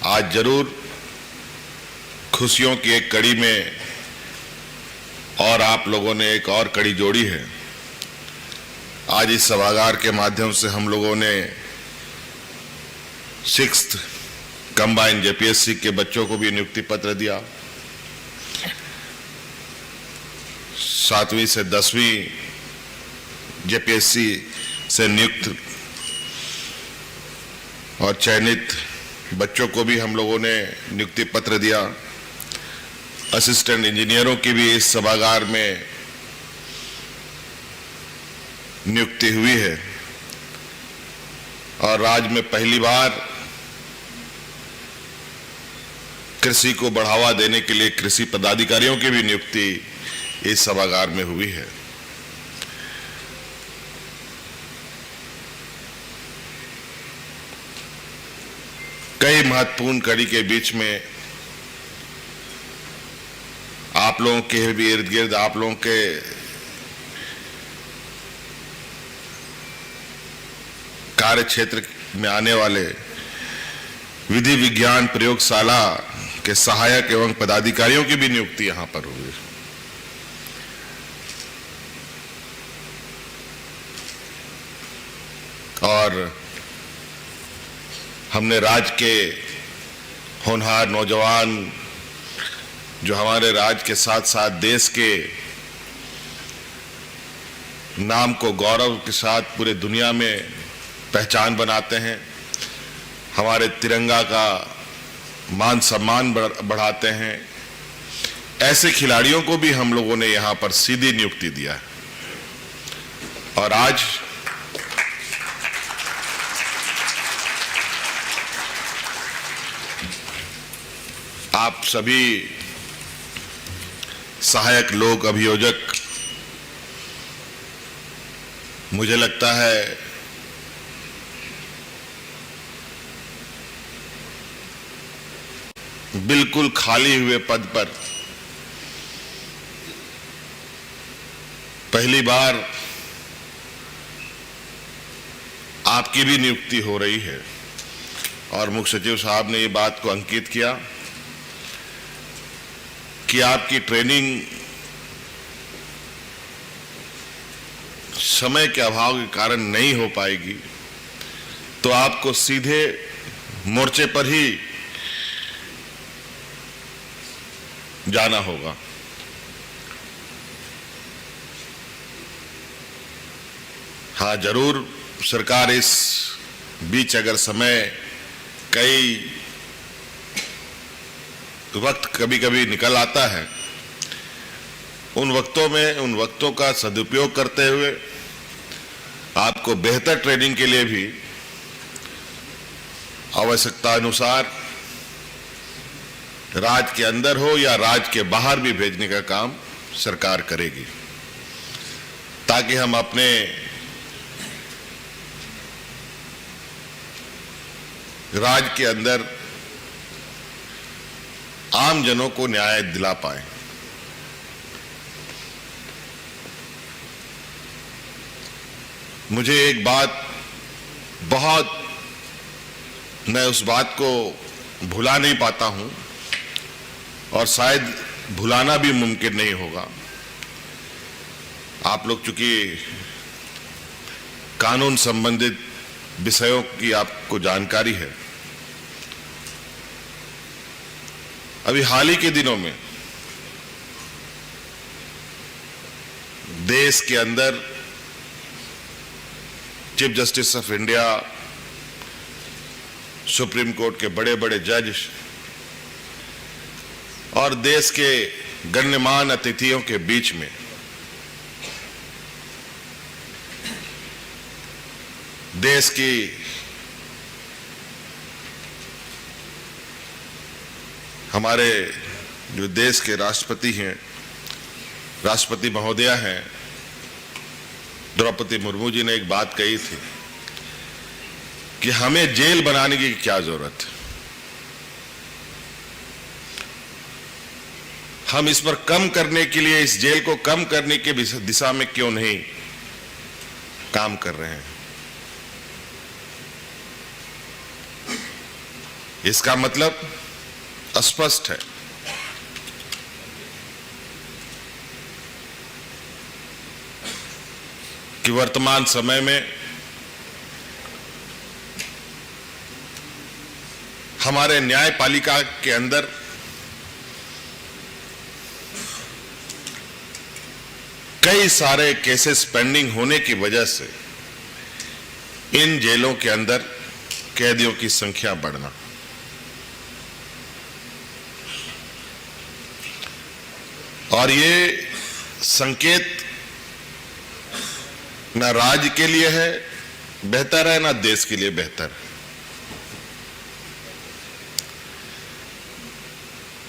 आज जरूर खुशियों की एक कड़ी में और आप लोगों ने एक और कड़ी जोड़ी है। आज इस सभागार के माध्यम से हम लोगों ने 6th कंबाइंड जेपीएससी के बच्चों को भी नियुक्ति पत्र दिया। 7वीं से 10वीं जेपीएससी से नियुक्त और चयनित बच्चों को भी हम लोगों ने नियुक्ति पत्र दिया। असिस्टेंट इंजीनियरों की भी इस सभागार में नियुक्ति हुई है और राज्य में पहली बार कृषि को बढ़ावा देने के लिए कृषि पदाधिकारियों की भी नियुक्ति इस सभागार में हुई है। कई महत्वपूर्ण कड़ी के बीच में आप लोगों के भी इर्द गिर्द, आप लोगों के कार्य क्षेत्र में आने वाले विधि विज्ञान प्रयोगशाला के सहायक एवं पदाधिकारियों की भी नियुक्ति यहां पर हुई। और हमने राज्य के होनहार नौजवान जो हमारे राज्य के साथ साथ देश के नाम को गौरव के साथ पूरे दुनिया में पहचान बनाते हैं, हमारे तिरंगा का मान सम्मान बढ़ाते हैं, ऐसे खिलाड़ियों को भी हम लोगों ने यहां पर सीधी नियुक्ति दिया है। और आज आप सभी सहायक लोक अभियोजक, मुझे लगता है बिल्कुल खाली हुए पद पर पहली बार आपकी भी नियुक्ति हो रही है। और मुख्य सचिव साहब ने ये बात को अंकित किया कि आपकी ट्रेनिंग समय के अभाव के कारण नहीं हो पाएगी, तो आपको सीधे मोर्चे पर ही जाना होगा। हाँ, जरूर सरकार इस बीच अगर समय कई वक्त कभी कभी निकल आता है, उन वक्तों का सदुपयोग करते हुए आपको बेहतर ट्रेनिंग के लिए भी आवश्यकता अनुसार राज्य के अंदर हो या राज्य के बाहर भी भेजने का काम सरकार करेगी, ताकि हम अपने राज्य के अंदर आम जनों को न्याय दिला पाए। मुझे एक बात मैं उस बात को भुला नहीं पाता हूं और शायद भुलाना भी मुमकिन नहीं होगा। आप लोग चूंकि कानून संबंधित विषयों की आपको जानकारी है, अभी हाल ही के दिनों में देश के अंदर chief justice of India, supreme court के बड़े बड़े जज और देश के गण्यमान्य अतिथियों के बीच में देश की हमारे जो देश के राष्ट्रपति हैं, राष्ट्रपति महोदया हैं द्रौपदी मुर्मू जी ने एक बात कही थी कि हमें जेल बनाने की क्या जरूरत है, हम इस पर कम करने के लिए, इस जेल को कम करने के दिशा में क्यों नहीं काम कर रहे हैं। इसका मतलब स्पष्ट है कि वर्तमान समय में हमारे न्यायपालिका के अंदर कई सारे केसेस पेंडिंग होने की वजह से इन जेलों के अंदर कैदियों की संख्या बढ़ना, और ये संकेत ना राज्य के लिए है बेहतर है, ना देश के लिए बेहतर है।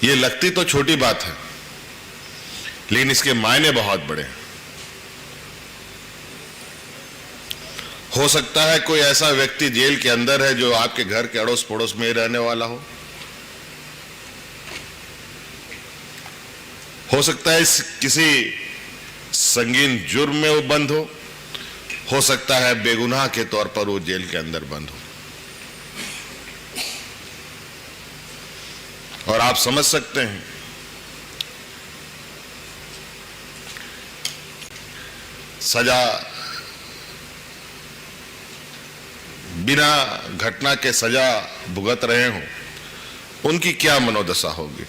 ये लगती तो छोटी बात है, लेकिन इसके मायने बहुत बड़े हैं। हो सकता है कोई ऐसा व्यक्ति जेल के अंदर है जो आपके घर के अड़ोस पड़ोस में ही रहने वाला हो सकता है किसी संगीन जुर्म में वो बंद हो सकता है बेगुनाह के तौर पर वो जेल के अंदर बंद हो। और आप समझ सकते हैं सजा बिना घटना के सजा भुगत रहे हों, उनकी क्या मनोदशा होगी।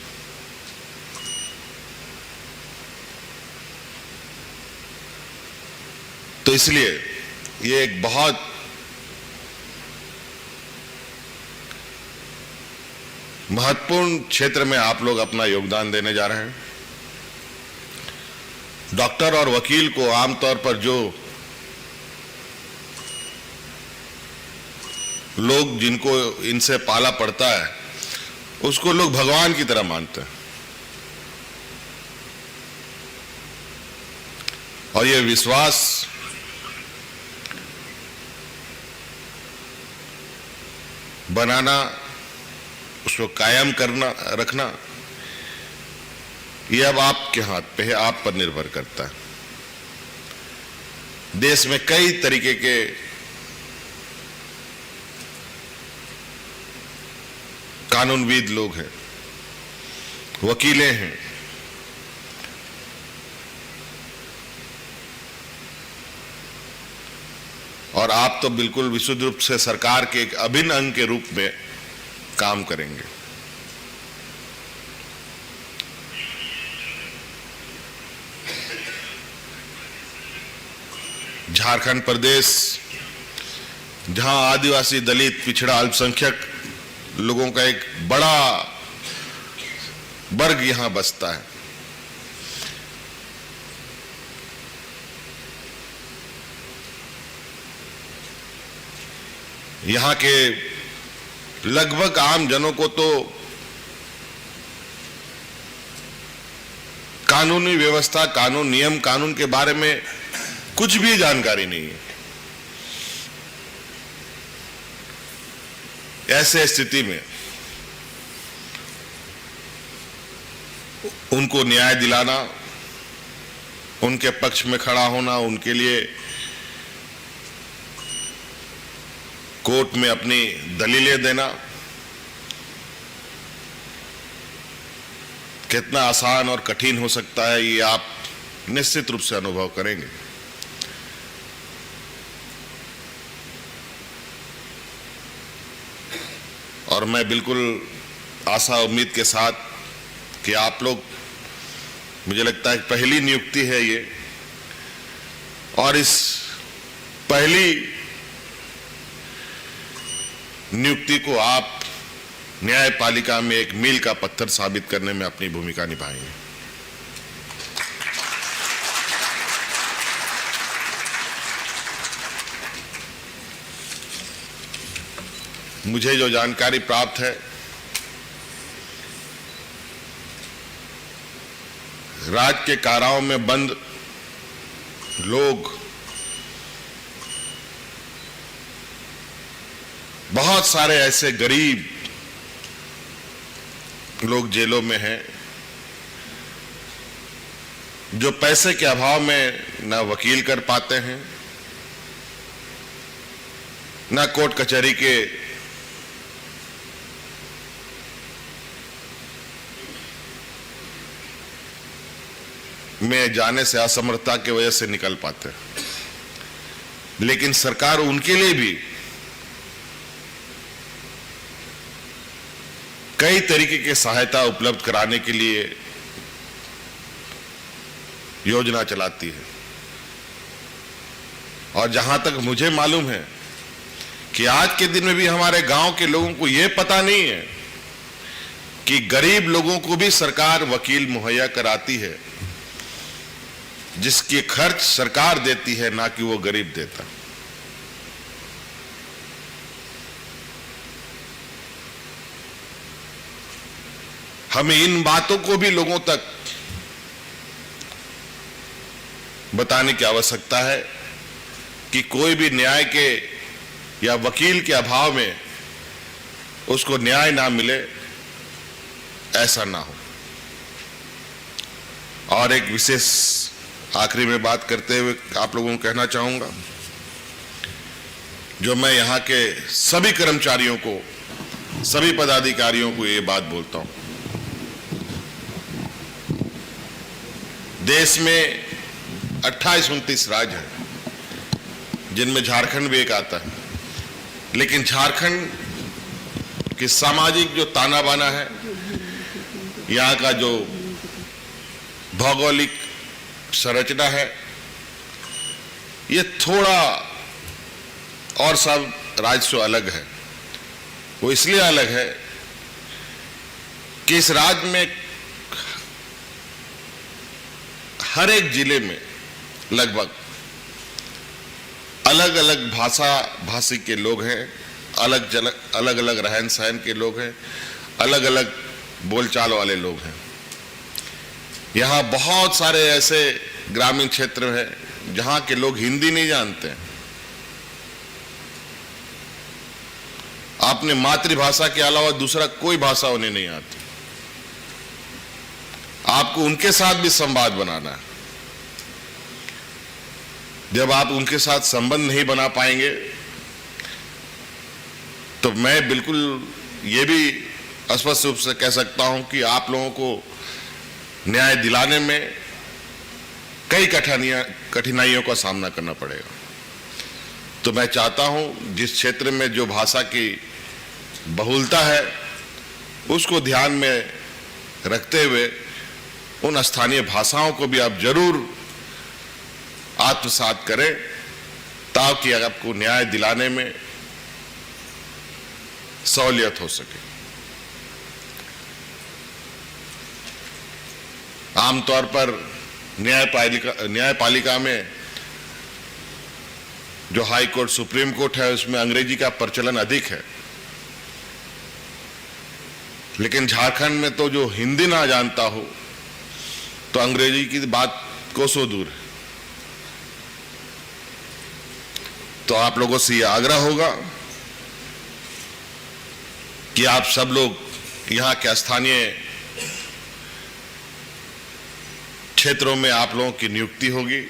तो इसलिए ये एक बहुत महत्वपूर्ण क्षेत्र में आप लोग अपना योगदान देने जा रहे हैं। डॉक्टर और वकील को आमतौर पर जो लोग जिनको इनसे पाला पड़ता है उसको लोग भगवान की तरह मानते हैं, और ये विश्वास बनाना, उसको कायम करना रखना, ये अब आपके हाथ पे है, आप पर निर्भर करता है। देश में कई तरीके के कानूनविद लोग हैं, वकीलें हैं, और आप तो बिल्कुल विशुद्ध रूप से सरकार के एक अभिन्न अंग के रूप में काम करेंगे। झारखंड प्रदेश, जहां आदिवासी, दलित, पिछड़ा, अल्पसंख्यक लोगों का एक बड़ा वर्ग यहां बसता है, यहां के लगभग आम जनों को तो कानूनी व्यवस्था, कानून, नियम कानून के बारे में कुछ भी जानकारी नहीं है। ऐसे स्थिति में उनको न्याय दिलाना, उनके पक्ष में खड़ा होना, उनके लिए कोर्ट में अपनी दलीलें देना कितना आसान और कठिन हो सकता है, ये आप निश्चित रूप से अनुभव करेंगे। और मैं बिल्कुल आशा उम्मीद के साथ कि आप लोग, मुझे लगता है पहली नियुक्ति है ये, और इस पहली नियुक्ति को आप न्यायपालिका में एक मील का पत्थर साबित करने में अपनी भूमिका निभाएंगे। मुझे जो जानकारी प्राप्त है, राज्य के काराओं में बंद लोग, बहुत सारे ऐसे गरीब लोग जेलों में हैं जो पैसे के अभाव में ना वकील कर पाते हैं, ना कोर्ट कचहरी के में जाने से, असमर्थता की वजह से निकल पाते हैं। लेकिन सरकार उनके लिए भी कई तरीके की सहायता उपलब्ध कराने के लिए योजना चलाती है। और जहां तक मुझे मालूम है कि आज के दिन में भी हमारे गांव के लोगों को यह पता नहीं है कि गरीब लोगों को भी सरकार वकील मुहैया कराती है, जिसकी खर्च सरकार देती है, ना कि वो गरीब देता। हमें इन बातों को भी लोगों तक बताने की आवश्यकता है कि कोई भी न्याय के या वकील के अभाव में उसको न्याय ना मिले, ऐसा ना हो। और एक विशेष आखिरी में बात करते हुए आप लोगों को कहना चाहूंगा, जो मैं यहां के सभी कर्मचारियों को, सभी पदाधिकारियों को ये बात बोलता हूं, देश में 28-29 राज्य हैं, जिनमें झारखंड भी एक आता है। लेकिन झारखंड की सामाजिक जो ताना बाना है, यहाँ का जो भौगोलिक संरचना है, ये थोड़ा और सब राज्य से अलग है। वो इसलिए अलग है कि इस राज्य में हर एक जिले में लगभग अलग अलग भाषी के लोग हैं, अलग अलग रहन सहन के लोग हैं, अलग अलग बोलचाल वाले लोग हैं। यहाँ बहुत सारे ऐसे ग्रामीण क्षेत्र हैं जहाँ के लोग हिंदी नहीं जानते हैं। अपने मातृभाषा के अलावा दूसरा कोई भाषा उन्हें नहीं आती। आपको उनके साथ भी संवाद बनाना है। जब आप उनके साथ संबंध नहीं बना पाएंगे तो मैं बिल्कुल ये भी स्पष्ट रूप से कह सकता हूं कि आप लोगों को न्याय दिलाने में कई कठिनाइयों का सामना करना पड़ेगा। तो मैं चाहता हूं जिस क्षेत्र में जो भाषा की बहुलता है उसको ध्यान में रखते हुए उन स्थानीय भाषाओं को भी आप जरूर आत्मसात करें, ताकि आपको न्याय दिलाने में सहूलियत हो सके। आमतौर पर न्यायपालिका में जो हाई कोर्ट, सुप्रीम कोर्ट है, उसमें अंग्रेजी का प्रचलन अधिक है। लेकिन झारखंड में तो जो हिंदी ना जानता हो तो अंग्रेजी की बात कोसों दूर है। तो आप लोगों से यह आग्रह होगा कि आप सब लोग यहाँ के स्थानीय क्षेत्रों में आप लोगों की नियुक्ति होगी,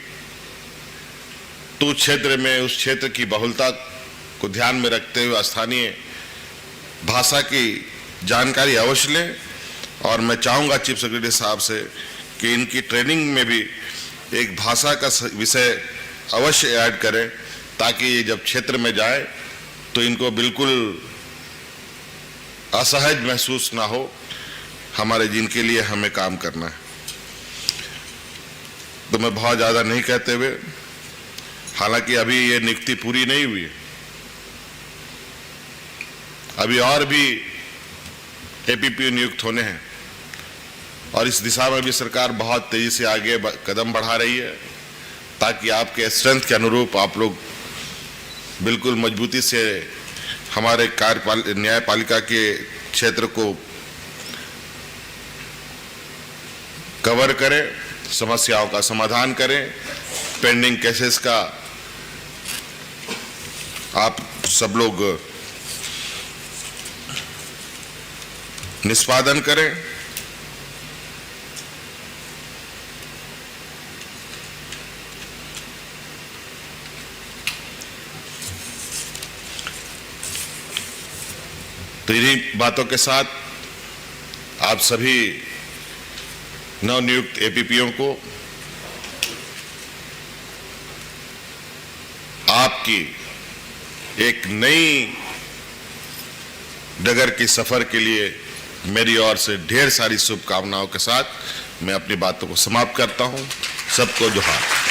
तो उस क्षेत्र में उस क्षेत्र की बहुलता को ध्यान में रखते हुए स्थानीय भाषा की जानकारी अवश्य लें। और मैं चाहूँगा चीफ सेक्रेटरी साहब से कि इनकी ट्रेनिंग में भी एक भाषा का विषय अवश्य ऐड करें, ताकि ये जब क्षेत्र में जाए तो इनको बिल्कुल असहज महसूस ना हो, हमारे जिनके लिए हमें काम करना है। तो मैं बहुत ज़्यादा नहीं कहते हुए, हालांकि अभी ये नियुक्ति पूरी नहीं हुई है, अभी और भी एपीपी नियुक्त होने हैं और इस दिशा में भी सरकार बहुत तेजी से आगे कदम बढ़ा रही है, ताकि आपके स्ट्रेंथ के अनुरूप आप लोग बिल्कुल मजबूती से हमारे न्यायपालिका के क्षेत्र को कवर करें, समस्याओं का समाधान करें, पेंडिंग केसेस का आप सब लोग निष्पादन करें। तो इन्हीं बातों के साथ आप सभी नवनियुक्त एपीपीओं को आपकी एक नई डगर की सफर के लिए मेरी ओर से ढेर सारी शुभकामनाओं के साथ मैं अपनी बातों को समाप्त करता हूं। सबको जोहार।